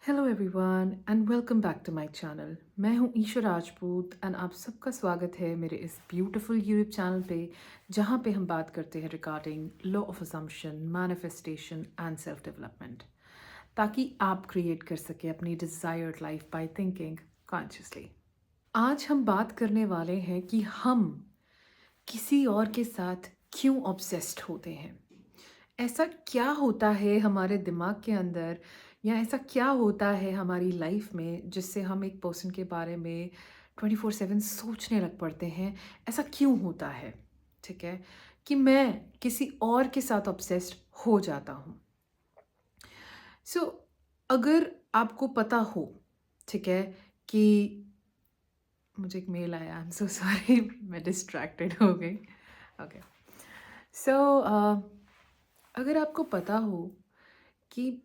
Hello everyone and welcome back to my channel. मैं हूं Isha Rajput and आप सबका स्वागत है मेरे इस ब्यूटीफुल यूट्यूब चैनल पे, जहां पे हम बात करते हैं regarding law of assumption, manifestation and self development, ताकि आप क्रिएट कर सके अपनी desired life by thinking consciously. आज हम बात करने वाले हैं कि हम किसी और के साथ क्यों ऑब्सेस्ड होते हैं। ऐसा क्या होता है हमारे दिमाग के अंदर, या ऐसा क्या होता है हमारी लाइफ में जिससे हम एक पर्सन के बारे में 24/7 सोचने लग पड़ते हैं। ऐसा क्यों होता है, ठीक है, कि मैं किसी और के साथ ऑब्सेस्ड हो जाता हूँ। सो अगर आपको पता हो, ठीक है, कि मुझे एक मेल आया, आई एम सो सॉरी, मैं डिस्ट्रैक्टेड हो गई। ओके, सो अगर आपको पता हो कि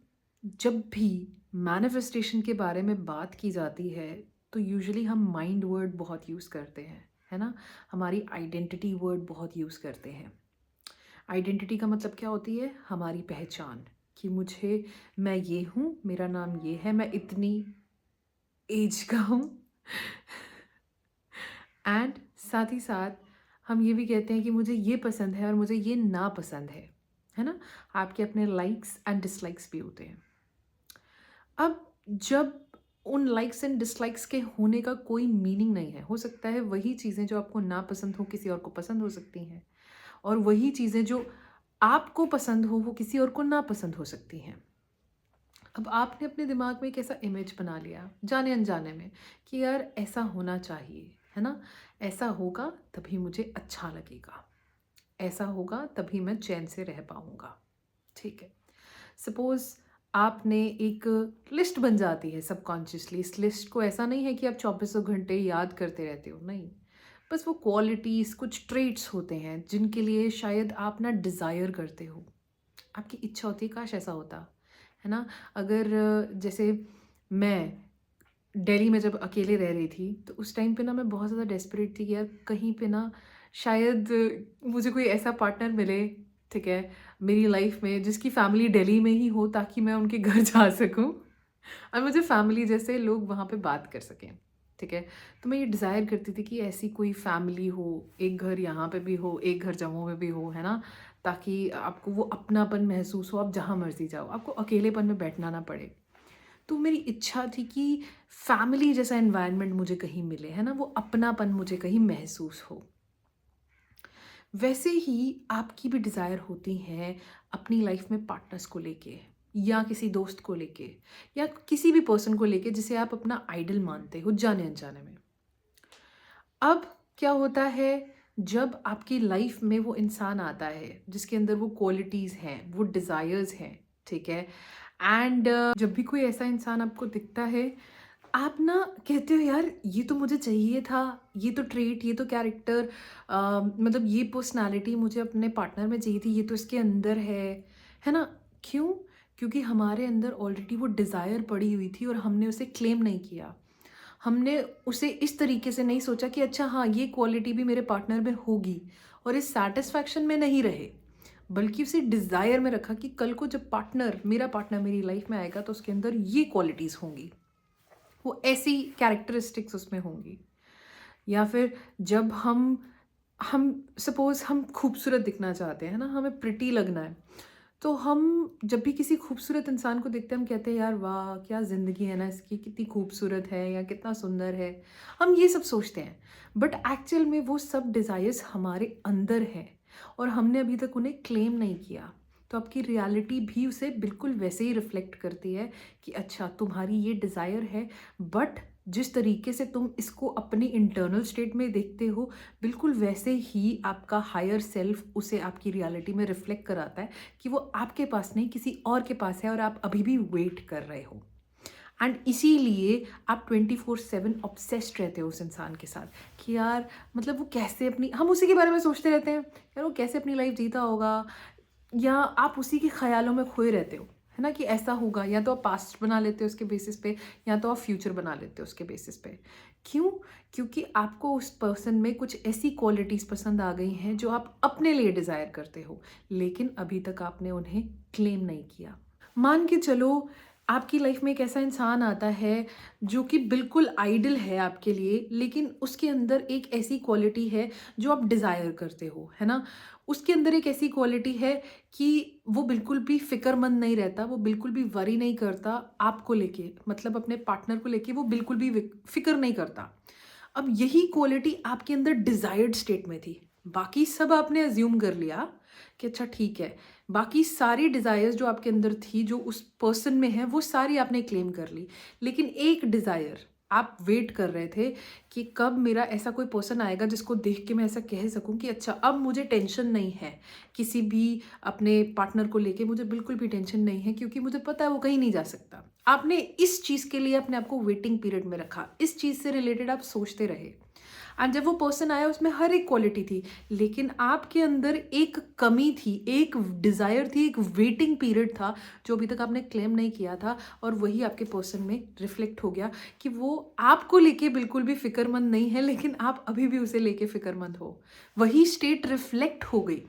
जब भी मैनिफेस्टेशन के बारे में बात की जाती है तो यूजुअली हम माइंड वर्ड बहुत यूज़ करते हैं, है ना। हमारी आइडेंटिटी वर्ड बहुत यूज़ करते हैं। आइडेंटिटी का मतलब क्या होती है? हमारी पहचान, कि मैं ये हूँ, मेरा नाम ये है, मैं इतनी एज का हूँ। एंड साथ ही साथ हम ये भी कहते हैं कि मुझे ये पसंद है और मुझे ये ना पसंद है ना। आपके अपने लाइक्स एंड डिसलाइक्स भी होते हैं। अब जब उन लाइक्स एंड डिसलाइक्स के होने का कोई मीनिंग नहीं है, हो सकता है वही चीज़ें जो आपको ना पसंद हो किसी और को पसंद हो सकती हैं, और वही चीज़ें जो आपको पसंद हो वो किसी और को ना पसंद हो सकती हैं। अब आपने अपने दिमाग में एक ऐसा इमेज बना लिया जाने अनजाने में कि यार ऐसा होना चाहिए, है ना, ऐसा होगा तभी मुझे अच्छा लगेगा, ऐसा होगा तभी मैं चैन से रह पाऊँगा, ठीक है। सपोज़ आपने एक लिस्ट बन जाती है सबकॉन्शियसली। इस लिस्ट को ऐसा नहीं है कि आप चौबीसों घंटे याद करते रहते हो, नहीं। बस वो क्वालिटीज़, कुछ ट्रेट्स होते हैं जिनके लिए शायद आप ना डिज़ायर करते हो। आपकी इच्छा होती है काश ऐसा होता, है ना। अगर जैसे मैं दिल्ली में जब अकेले रह रही थी तो उस टाइम पे ना मैं बहुत ज़्यादा डेस्परेट थी कि यार कहीं पे ना शायद मुझे कोई ऐसा पार्टनर मिले, ठीक है, मेरी लाइफ में जिसकी फैमिली दिल्ली में ही हो, ताकि मैं उनके घर जा सकूं और मुझे फैमिली जैसे लोग वहाँ पे बात कर सकें, ठीक है। तो मैं ये डिज़ायर करती थी कि ऐसी कोई फैमिली हो, एक घर यहाँ पे भी हो, एक घर जम्मू में भी हो, है ना, ताकि आपको वो अपनापन महसूस हो, आप जहाँ मर्जी जाओ, आपको अकेलेपन में बैठना ना पड़े। तो मेरी इच्छा थी कि फैमिली जैसा एनवायरनमेंट मुझे कहीं मिले, है ना, वो अपनापन मुझे कहीं महसूस हो। वैसे ही आपकी भी डिज़ायर होती हैं अपनी लाइफ में पार्टनर्स को लेके, या किसी दोस्त को लेके, या किसी भी पर्सन को लेके जिसे आप अपना आइडल मानते हो जाने अनजाने में। अब क्या होता है, जब आपकी लाइफ में वो इंसान आता है जिसके अंदर वो क्वालिटीज़ हैं, वो डिज़ायर्स हैं, ठीक है, एंड जब भी कोई ऐसा इंसान आपको दिखता है, आप ना कहते हो यार ये तो मुझे चाहिए था, ये तो ट्रेट, ये तो कैरेक्टर, मतलब ये पर्सनालिटी मुझे अपने पार्टनर में चाहिए थी, ये तो इसके अंदर है ना। क्यों? क्योंकि हमारे अंदर ऑलरेडी वो डिज़ायर पड़ी हुई थी और हमने उसे क्लेम नहीं किया। हमने उसे इस तरीके से नहीं सोचा कि अच्छा हाँ ये क्वालिटी भी मेरे पार्टनर में होगी, और इस सैटिस्फैक्शन में नहीं रहे, बल्कि उसे डिज़ायर में रखा कि कल को जब मेरा पार्टनर मेरी लाइफ में आएगा तो उसके अंदर ये क्वालिटीज़ होंगी, वो ऐसी कैरेक्टरिस्टिक्स उसमें होंगी। या फिर जब हम सपोज़ हम खूबसूरत दिखना चाहते हैं ना, हमें प्रिटी लगना है, तो हम जब भी किसी खूबसूरत इंसान को देखते हैं हम कहते हैं यार वाह क्या ज़िंदगी है ना इसकी, कितनी खूबसूरत है या कितना सुंदर है। हम ये सब सोचते हैं, बट एक्चुअल में वो सब डिज़ायर्स हमारे अंदर हैं और हमने अभी तक उन्हें क्लेम नहीं किया। तो आपकी रियलिटी भी उसे बिल्कुल वैसे ही रिफ्लेक्ट करती है कि अच्छा तुम्हारी ये डिज़ायर है, बट जिस तरीके से तुम इसको अपनी इंटरनल स्टेट में देखते हो, बिल्कुल वैसे ही आपका हायर सेल्फ उसे आपकी रियलिटी में रिफ्लेक्ट कराता है कि वो आपके पास नहीं किसी और के पास है, और आप अभी भी वेट कर रहे हो। एंड इसीलिए आप 24/7 ऑब्सेस्ड रहते हो उस इंसान के साथ कि यार मतलब वो कैसे अपनी, हम उसी के बारे में सोचते रहते हैं, यार वो कैसे अपनी लाइफ जीता होगा, या आप उसी के ख्यालों में खोए रहते हो, है ना, कि ऐसा होगा। या तो आप पास्ट बना लेते हो उसके बेसिस पे, या तो आप फ्यूचर बना लेते हो उसके बेसिस पे। क्यों? क्योंकि आपको उस पर्सन में कुछ ऐसी क्वालिटीज़ पसंद आ गई हैं जो आप अपने लिए डिज़ायर करते हो, लेकिन अभी तक आपने उन्हें क्लेम नहीं किया। मान के चलो आपकी लाइफ में एक ऐसा इंसान आता है जो कि बिल्कुल आइडल है आपके लिए, लेकिन उसके अंदर एक ऐसी क्वालिटी है जो आप डिज़ायर करते हो, है ना? उसके अंदर एक ऐसी क्वालिटी है कि वो बिल्कुल भी फ़िक्रमंद नहीं रहता, वो बिल्कुल भी वरी नहीं करता आपको लेके, मतलब अपने पार्टनर को लेके वो बिल्कुल भी फ़िक्र नहीं करता। अब यही क्वालिटी आपके अंदर डिज़ायर्ड स्टेट में थी। बाकी सब आपने अज़्यूम कर लिया कि अच्छा ठीक है। बाकी सारी डिज़ायर्स जो आपके अंदर थी, जो उस पर्सन में है, वो सारी आपने क्लेम कर ली। लेकिन एक डिज़ायर आप वेट कर रहे थे कि कब मेरा ऐसा कोई पर्सन आएगा जिसको देख के मैं ऐसा कह सकूँ कि अच्छा अब मुझे टेंशन नहीं है। किसी भी अपने पार्टनर को लेके मुझे बिल्कुल भी टेंशन नहीं है, क्योंकि मुझे पता है वो कहीं नहीं जा सकता। आपने इस चीज़ के लिए अपने आप को वेटिंग पीरियड में रखा। इस चीज़ से रिलेटेड आप सोचते रहे। एंड जब वो पर्सन आया उसमें हर एक क्वालिटी थी, लेकिन आपके अंदर एक कमी थी, एक डिज़ायर थी, एक वेटिंग पीरियड था जो अभी तक आपने क्लेम नहीं किया था, और वही आपके पर्सन में रिफ्लेक्ट हो गया कि वो आपको लेके बिल्कुल भी फ़िक्रमंद नहीं है, लेकिन आप अभी भी उसे लेके फ़िक्रमंद हो। वही स्टेट रिफ्लेक्ट हो गई।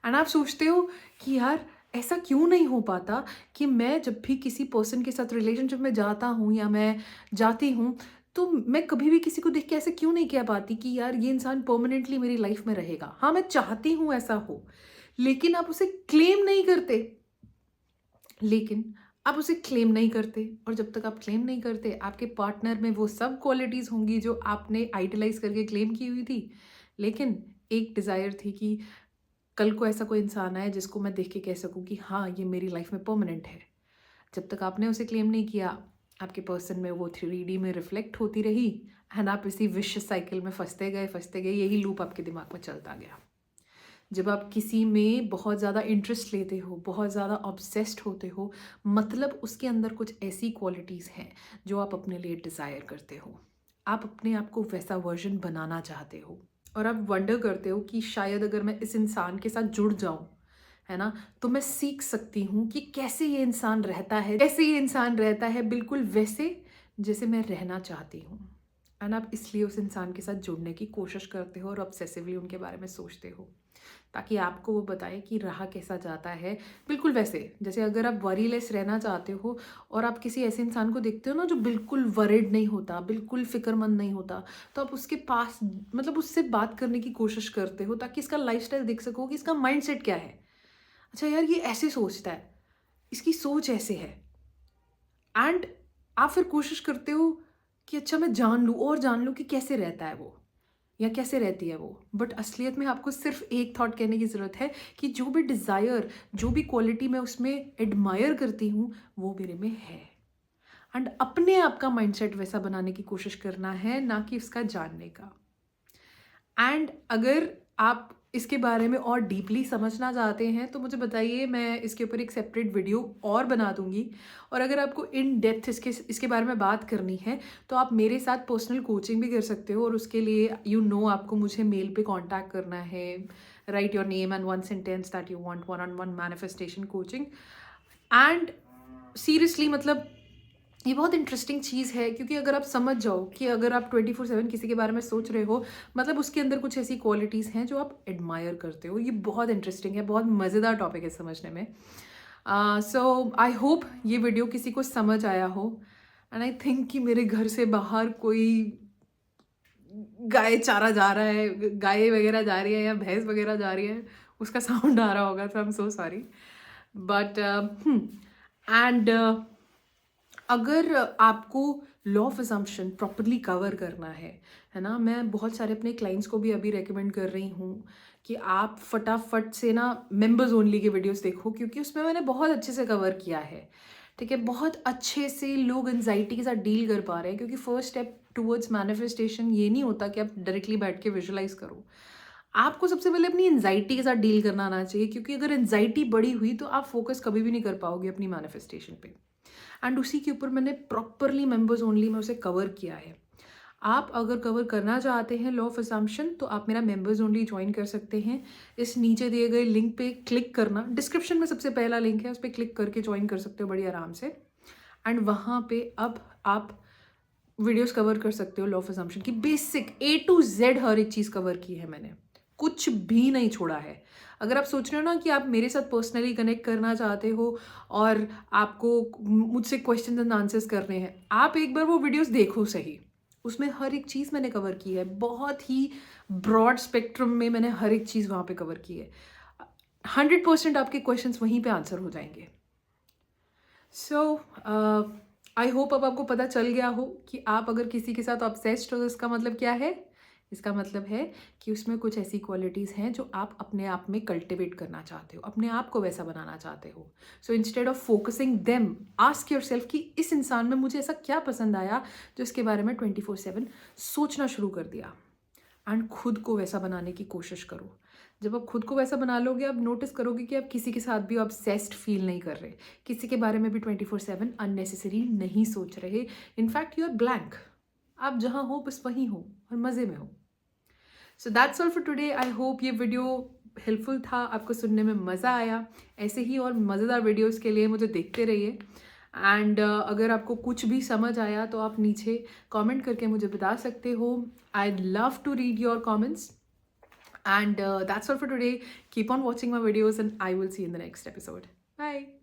एंड आप सोचते हो कि यार ऐसा क्यों नहीं हो पाता कि मैं जब भी किसी पर्सन के साथ रिलेशनशिप में जाता हूँ या मैं जाती हूँ, तो मैं कभी भी किसी को देख के ऐसे क्यों नहीं कह पाती कि यार ये इंसान परमानेंटली मेरी लाइफ में रहेगा। हाँ, मैं चाहती हूँ ऐसा हो, लेकिन आप उसे क्लेम नहीं करते। लेकिन आप उसे क्लेम नहीं करते, और जब तक आप क्लेम नहीं करते, आपके पार्टनर में वो सब क्वालिटीज़ होंगी जो आपने आइडलाइज़ करके क्लेम की हुई थी। लेकिन एक डिज़ायर थी कि कल को ऐसा कोई इंसान आए जिसको मैं देख के कह सकूँ कि हाँ, ये मेरी लाइफ में परमानेंट है। जब तक आपने उसे क्लेम नहीं किया, आपके पर्सन में वो 3D में रिफ्लेक्ट होती रही, एंड आप इसी विशियस साइकिल में फँसते गए, यही लूप आपके दिमाग में चलता गया। जब आप किसी में बहुत ज़्यादा इंटरेस्ट लेते हो, बहुत ज़्यादा ऑब्सेस्ड होते हो, मतलब उसके अंदर कुछ ऐसी क्वालिटीज़ हैं जो आप अपने लिए डिज़ायर करते हो। आप अपने आप को वैसा वर्ज़न बनाना चाहते हो, और आप वंडर करते हो कि शायद अगर मैं इस इंसान के साथ जुड़ जाऊँ, है ना? तो मैं सीख सकती हूँ कि कैसे ये इंसान रहता है, कैसे ये इंसान रहता है बिल्कुल वैसे जैसे मैं रहना चाहती हूँ। एंड आप इसलिए उस इंसान के साथ जुड़ने की कोशिश करते हो और ऑब्सेसिवली उनके बारे में सोचते हो, ताकि आपको वो बताए कि रहा कैसा जाता है। बिल्कुल वैसे जैसे अगर आप वरीलेस रहना चाहते हो और आप किसी ऐसे इंसान को देखते हो ना जो बिल्कुल वरिड नहीं होता, बिल्कुल फ़िक्रमंद नहीं होता, तो आप उसके पास मतलब उससे बात करने की कोशिश करते हो ताकि इसका लाइफ़स्टाइल देख सको कि इसका माइंडसेट क्या है। अच्छा यार ये ऐसे सोचता है, इसकी सोच ऐसे है। एंड आप फिर कोशिश करते हो कि अच्छा मैं जान लूँ और जान लूँ कि कैसे रहता है वो, या कैसे रहती है वो। बट असलियत में आपको सिर्फ एक थॉट कहने की ज़रूरत है कि जो भी डिज़ायर, जो भी क्वालिटी मैं उसमें एडमायर करती हूँ, वो मेरे में है। एंड अपने आप का माइंडसेट वैसा बनाने की कोशिश करना है, ना कि उसका जानने का। एंड अगर आप इसके बारे में और डीपली समझना चाहते हैं तो मुझे बताइए, मैं इसके ऊपर एक सेपरेट वीडियो और बना दूंगी। और अगर आपको इन डेप्थ इसके बारे में बात करनी है तो आप मेरे साथ पर्सनल कोचिंग भी कर सकते हो, और उसके लिए आपको मुझे मेल पे कांटेक्ट करना है। Right your name and one sentence that you want one on one manifestation coaching. And seriously मतलब ये बहुत इंटरेस्टिंग चीज़ है, क्योंकि अगर आप समझ जाओ कि अगर आप 24/7 किसी के बारे में सोच रहे हो, मतलब उसके अंदर कुछ ऐसी क्वालिटीज़ हैं जो आप एडमायर करते हो। ये बहुत इंटरेस्टिंग है, बहुत मज़ेदार टॉपिक है समझने में। सो आई होप ये वीडियो किसी को समझ आया हो। एंड आई थिंक कि मेरे घर से बाहर कोई गाय चारा जा रहा है, गाय वगैरह जा रही है या भैंस वगैरह जा रही है, उसका साउंड आ रहा होगा, तो I am so sorry. But and अगर आपको law of assumption properly cover करना है ना, मैं बहुत सारे अपने क्लाइंट्स को भी अभी रेकमेंड कर रही हूँ कि आप फटाफट से ना मेंबर्स ओनली के वीडियोस देखो, क्योंकि उसमें मैंने बहुत अच्छे से कवर किया है। ठीक है, बहुत अच्छे से लोग एंजाइटी के साथ डील कर पा रहे हैं, क्योंकि फर्स्ट स्टेप टूवर्ड्स मैनिफेस्टेशन ये नहीं होता कि आप डायरेक्टली बैठ के विजुलाइज करो। आपको सबसे पहले अपनी एंजाइटी के साथ डील करना आना चाहिए, क्योंकि अगर एंजाइटी बड़ी हुई तो आप फोकस कभी भी नहीं कर पाओगे अपनी मैनिफेस्टेशन पे। एंड उसी के ऊपर मैंने प्रॉपरली मेंबर्स ओनली में उसे कवर किया है। आप अगर कवर करना चाहते हैं लॉ ऑफ असम्पशन, तो आप मेरा मेंबर्स ओनली ज्वाइन कर सकते हैं। इस नीचे दिए गए लिंक पे क्लिक करना, डिस्क्रिप्शन में सबसे पहला लिंक है, उस पर क्लिक करके ज्वाइन कर सकते हो बड़ी आराम से। एंड वहाँ पे अब आप वीडियोस कवर कर सकते हो लॉ ऑफ असम्पशन की, बेसिक A to Z हर एक चीज़ कवर की है मैंने। कुछ भी नहीं छोड़ा है। अगर आप सोच रहे हो ना कि आप मेरे साथ पर्सनली कनेक्ट करना चाहते हो और आपको मुझसे क्वेश्चन एंड आंसर्स करने हैं, आप एक बार वो वीडियोस देखो सही। उसमें हर एक चीज़ मैंने कवर की है, बहुत ही ब्रॉड स्पेक्ट्रम में मैंने हर एक चीज़ वहाँ पे कवर की है। 100% आपके क्वेश्चंस वहीं पे आंसर हो जाएंगे। सो आई होप अब आपको पता चल गया हो कि आप अगर किसी के साथ ऑब्सेस्ड हो तो इसका मतलब क्या है। इसका मतलब है कि उसमें कुछ ऐसी क्वालिटीज़ हैं जो आप अपने आप में कल्टिवेट करना चाहते हो, अपने आप को वैसा बनाना चाहते हो। So instead of focusing them, ask your self कि इस इंसान में मुझे ऐसा क्या पसंद आया जो इसके बारे में 24/7 सोचना शुरू कर दिया, एंड खुद को वैसा बनाने की कोशिश करो। जब आप खुद को वैसा बना लोगे, आप नोटिस करोगे कि आप किसी के साथ भी ऑब्सेस्ड फील नहीं कर रहे, किसी के बारे में भी 24/7 अननेसेसरी नहीं सोच रहे। इनफैक्ट यू आर ब्लैंक, आप जहाँ हो बस वहीं हो और मज़े में हो। So that's all for today. I hope ये वीडियो हेल्पफुल था, आपको सुनने में मज़ा आया। ऐसे ही और मज़ेदार वीडियोज़ के लिए मुझे देखते रहिए। एंड अगर आपको कुछ भी समझ आया तो आप नीचे कमेंट करके मुझे बता सकते हो। I love to read your comments. And that's all for today. Keep on watching my videos and I will see you in the next episode. Bye.